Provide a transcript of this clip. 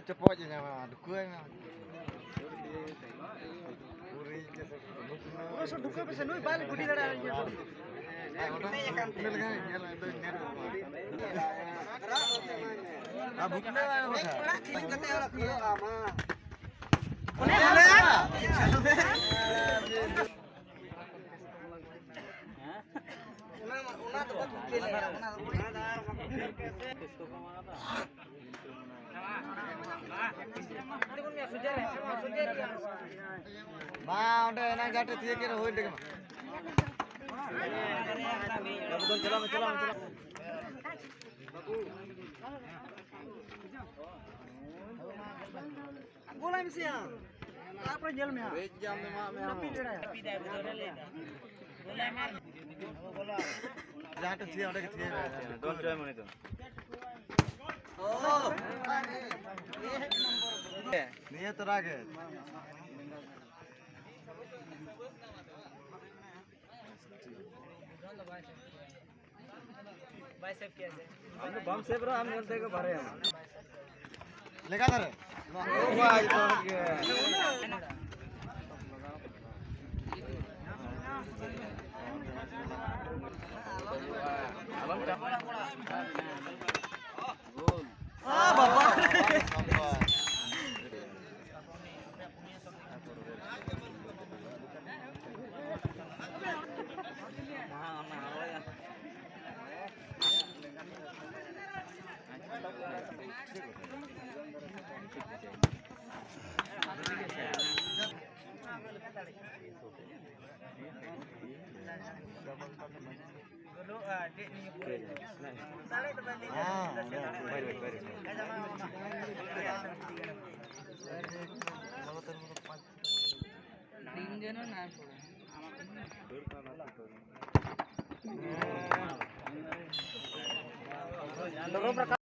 Cepot je nama, dukun. Urus dukun bisa nui balik budi ada aja. Ma, udah enak jatuh tiga kira hoy deh. Chalo. Bola mesti ya. Apa jel में? Jam में माँ में. Tapi dah betul le. Bola में. Bola. Jatuh tiga udah tiga. Don't try mana tu. Oh. Ni तो रागे. Bicep कैसे? हम तो बम सेप रहा हम निकलते को भरे हम. लगा दे. ओ भाई तो गोल. बाबा.